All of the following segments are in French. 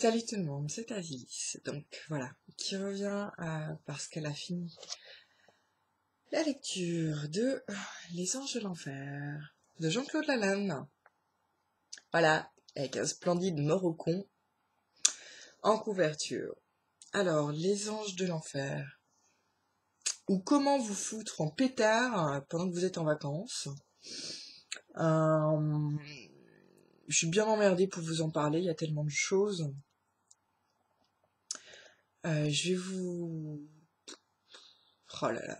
Salut tout le monde, c'est Aziz, donc voilà, qui revient parce qu'elle a fini la lecture de Les Anges de l'Enfer de Jean-Claude Lalanne. Voilà, avec un splendide Morocon en couverture. Alors, Les Anges de l'Enfer, ou comment vous foutre en pétard pendant que vous êtes en vacances. Je suis bien emmerdée pour vous en parler, il y a tellement de choses. Je vais vous... Oh là là.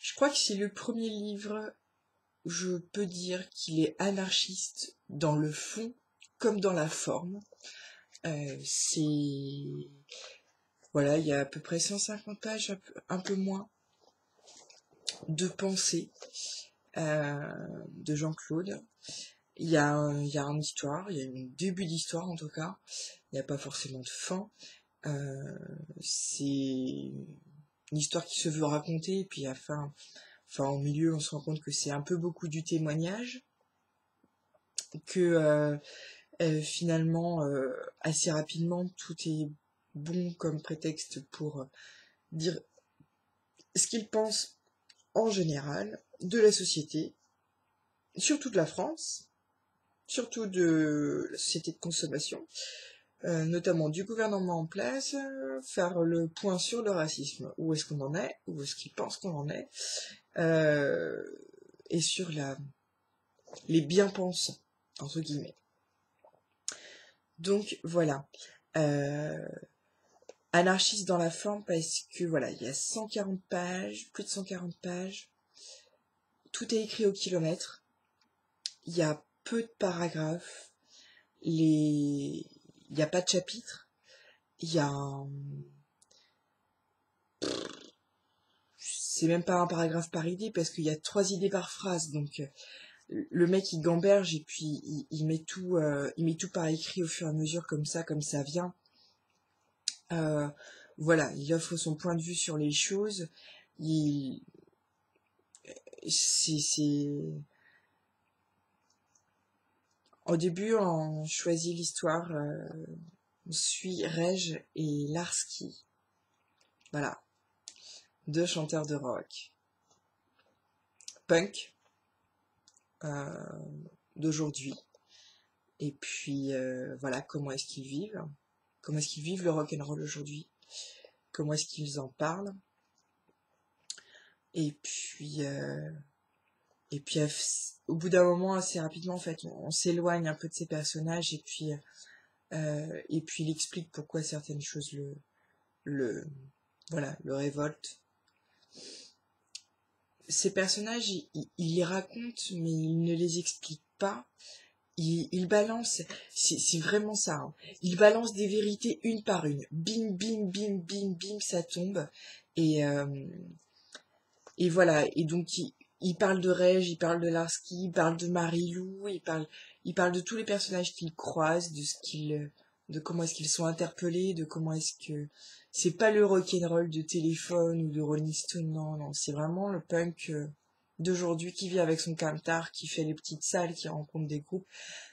Je crois que c'est le premier livre où je peux dire qu'il est anarchiste dans le fond comme dans la forme. Voilà, il y a à peu près 150 pages, un peu moins, de pensée de Jean-Claude. Il y a une histoire, il y a un début d'histoire en tout cas. Il n'y a pas forcément de fin. C'est une histoire qui se veut raconter, et puis à la fin, au milieu, on se rend compte que c'est un peu beaucoup du témoignage, que finalement, assez rapidement, tout est bon comme prétexte pour dire ce qu'il pense en général de la société, surtout de la France, surtout de la société de consommation, notamment du gouvernement en place, faire le point sur le racisme, où est-ce qu'on en est, où est-ce qu'il pense qu'on en est, et sur les bien-pensants, entre guillemets. Donc voilà. Anarchiste dans la forme parce que voilà, il y a 140 pages, plus de 140 pages. Tout est écrit au kilomètre. Il y a peu de paragraphes. Il n'y a pas de chapitre. Il y a C'est même pas un paragraphe par idée parce qu'il y a 3 idées par phrase. Donc le mec il gamberge et puis il met tout par écrit au fur et à mesure comme ça vient. Voilà, il offre son point de vue sur les choses. Au début, on choisit l'histoire, on suit Reg et Larski. Voilà, 2 chanteurs de rock. Punk, d'aujourd'hui. Et puis, voilà, comment est-ce qu'ils vivent. Comment est-ce qu'ils vivent le rock'n'roll aujourd'hui. Comment est-ce qu'ils en parlent. Et puis, au bout d'un moment, assez rapidement, en fait, on s'éloigne un peu de ces personnages et puis il explique pourquoi certaines choses le révoltent. Ces personnages, il les raconte, mais il ne les explique pas. Il balance, c'est vraiment ça. Hein. Il balance des vérités une par une. Bim, bim, bim, bim, bim, ça tombe. Et voilà. Et donc, il parle de Reg, il parle de Larski, il parle de Marie-Lou, il parle de tous les personnages qu'il croise, de comment est-ce qu'ils sont interpellés, de comment est-ce que c'est pas le rock'n'roll de Téléphone ou de Rolling Stone, non, c'est vraiment le punk d'aujourd'hui qui vit avec son camtar, qui fait les petites salles, qui rencontre des groupes,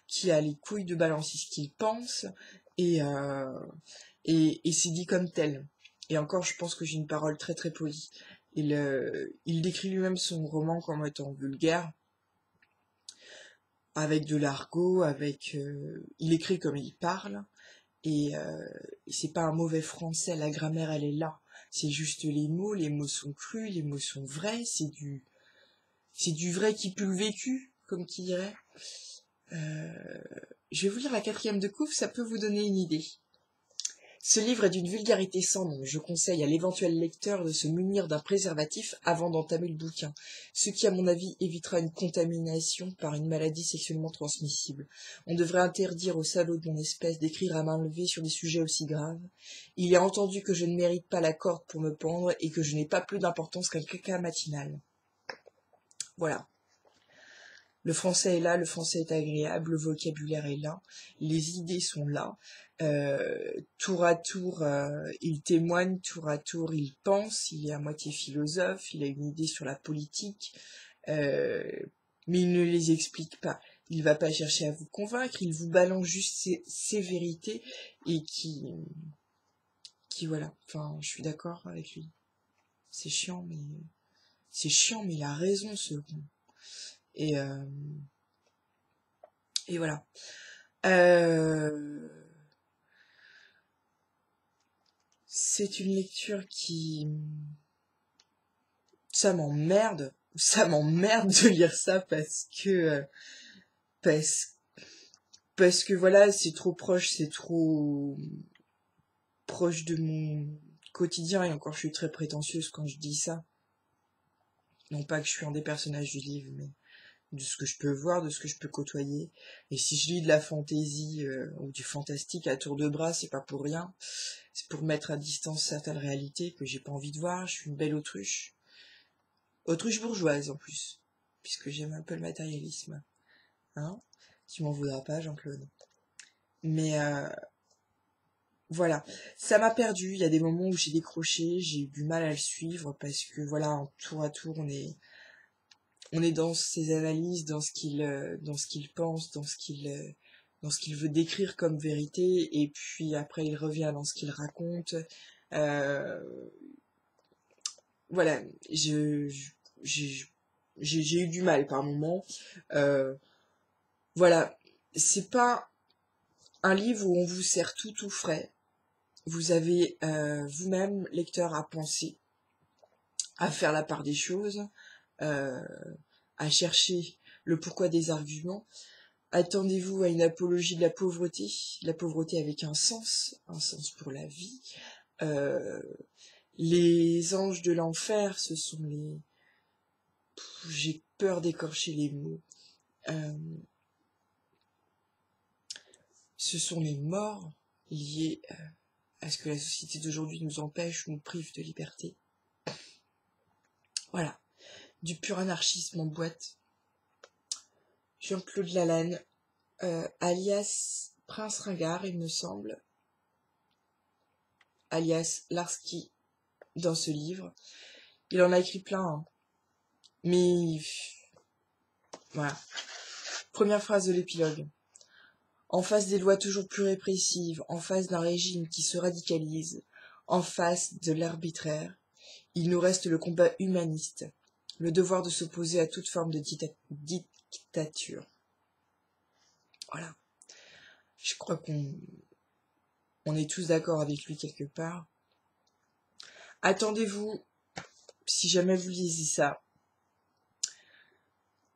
qui a les couilles de balancer ce qu'il pense, et c'est dit comme tel. Et encore, je pense que j'ai une parole très très polie. Il décrit lui-même son roman comme étant vulgaire, avec de l'argot, il écrit comme il parle, et c'est pas un mauvais français, la grammaire elle est là. C'est juste les mots sont crus, les mots sont vrais, c'est du vrai qui pue le vécu, comme qui dirait. Je vais vous lire la 4e de couve, ça peut vous donner une idée. Ce livre est d'une vulgarité sans nom. Je conseille à l'éventuel lecteur de se munir d'un préservatif avant d'entamer le bouquin, ce qui, à mon avis, évitera une contamination par une maladie sexuellement transmissible. On devrait interdire aux salauds de mon espèce d'écrire à main levée sur des sujets aussi graves. Il est entendu que je ne mérite pas la corde pour me pendre et que je n'ai pas plus d'importance qu'un caca matinal. Voilà. Le français est là, le français est agréable, le vocabulaire est là, les idées sont là. Tour à tour, il témoigne, tour à tour, il pense, il est à moitié philosophe, il a une idée sur la politique, mais il ne les explique pas. il va pas chercher à vous convaincre, il vous balance juste ses vérités et qui voilà. Enfin, je suis d'accord avec lui. C'est chiant, mais il a raison, ce con. Et voilà. C'est une lecture qui... Ça m'emmerde de lire ça parce que voilà, c'est trop proche, c'est trop proche de mon quotidien, et encore je suis très prétentieuse quand je dis ça. Non pas que je suis un des personnages du livre, mais de ce que je peux voir, de ce que je peux côtoyer. Et si je lis de la fantaisie ou du fantastique à tour de bras, c'est pas pour rien. C'est pour mettre à distance certaines réalités que j'ai pas envie de voir. Je suis une belle autruche. Autruche bourgeoise en plus, puisque j'aime un peu le matérialisme. Hein? Tu m'en voudras pas, Jean-Claude. Mais voilà, ça m'a perdu. Il y a des moments où j'ai décroché, j'ai eu du mal à le suivre parce que voilà, en tour à tour, on est dans ses analyses, dans ce qu'il pense, dans ce qu'il veut décrire comme vérité, et puis après il revient dans ce qu'il raconte. Voilà, j'ai eu du mal par moments. Voilà, c'est pas un livre où on vous sert tout frais. Vous avez vous-même, lecteur, à penser, à faire la part des choses, à chercher le pourquoi des arguments. Attendez-vous à une apologie de la pauvreté avec un sens pour la vie. Les anges de l'enfer, ce sont les... J'ai peur d'écorcher les mots. Ce sont les morts liés à ce que la société d'aujourd'hui nous empêche ou nous prive de liberté. Voilà. Du pur anarchisme en boîte. Jean-Claude Lalanne, alias Prince Ringard, il me semble, alias Larski, dans ce livre. Il en a écrit plein, hein. Mais voilà. Première phrase de l'épilogue. En face des lois toujours plus répressives, en face d'un régime qui se radicalise, en face de l'arbitraire, il nous reste le combat humaniste, le devoir de s'opposer à toute forme de dictature. Voilà. Je crois qu'on est tous d'accord avec lui quelque part. Attendez-vous, si jamais vous lisez ça,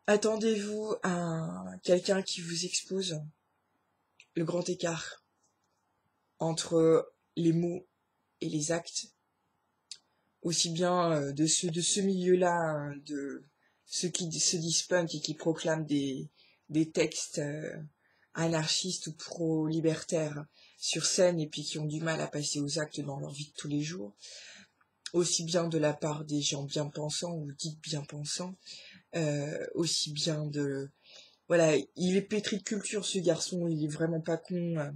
attendez-vous à quelqu'un qui vous expose le grand écart entre les mots et les actes, aussi bien de ce milieu-là, de ceux qui se disent punk et qui proclament des textes anarchistes ou pro-libertaires sur scène et puis qui ont du mal à passer aux actes dans leur vie de tous les jours, aussi bien de la part des gens bien pensants ou dites bien pensants, aussi bien de... Voilà, il est pétri de culture, ce garçon, il est vraiment pas con.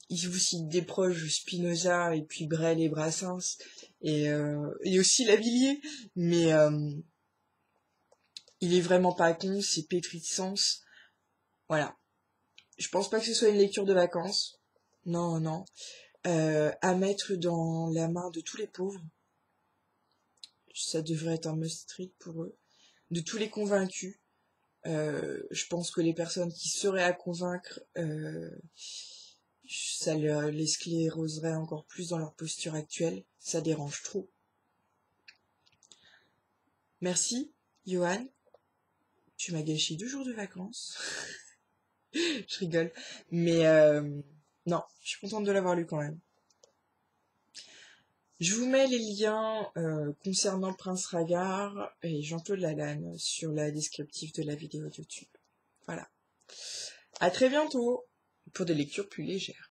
Il vous cite des proches, Spinoza, et puis Brel et Brassens, et aussi Lavilliers, mais il est vraiment pas con, c'est pétri de sens. Voilà. Je pense pas que ce soit une lecture de vacances. Non, non. À mettre dans la main de tous les pauvres. Ça devrait être un must-read pour eux. De tous les convaincus. Je pense que les personnes qui seraient à convaincre, ça les scléroserait encore plus dans leur posture actuelle. Ça dérange trop. Merci, Johan. Tu m'as gâché 2 jours de vacances. Je rigole. Mais non, je suis contente de l'avoir lu quand même. Je vous mets les liens concernant Prince Ringard et Jean-Claude Lalanne sur la descriptive de la vidéo YouTube. Voilà. À très bientôt pour des lectures plus légères.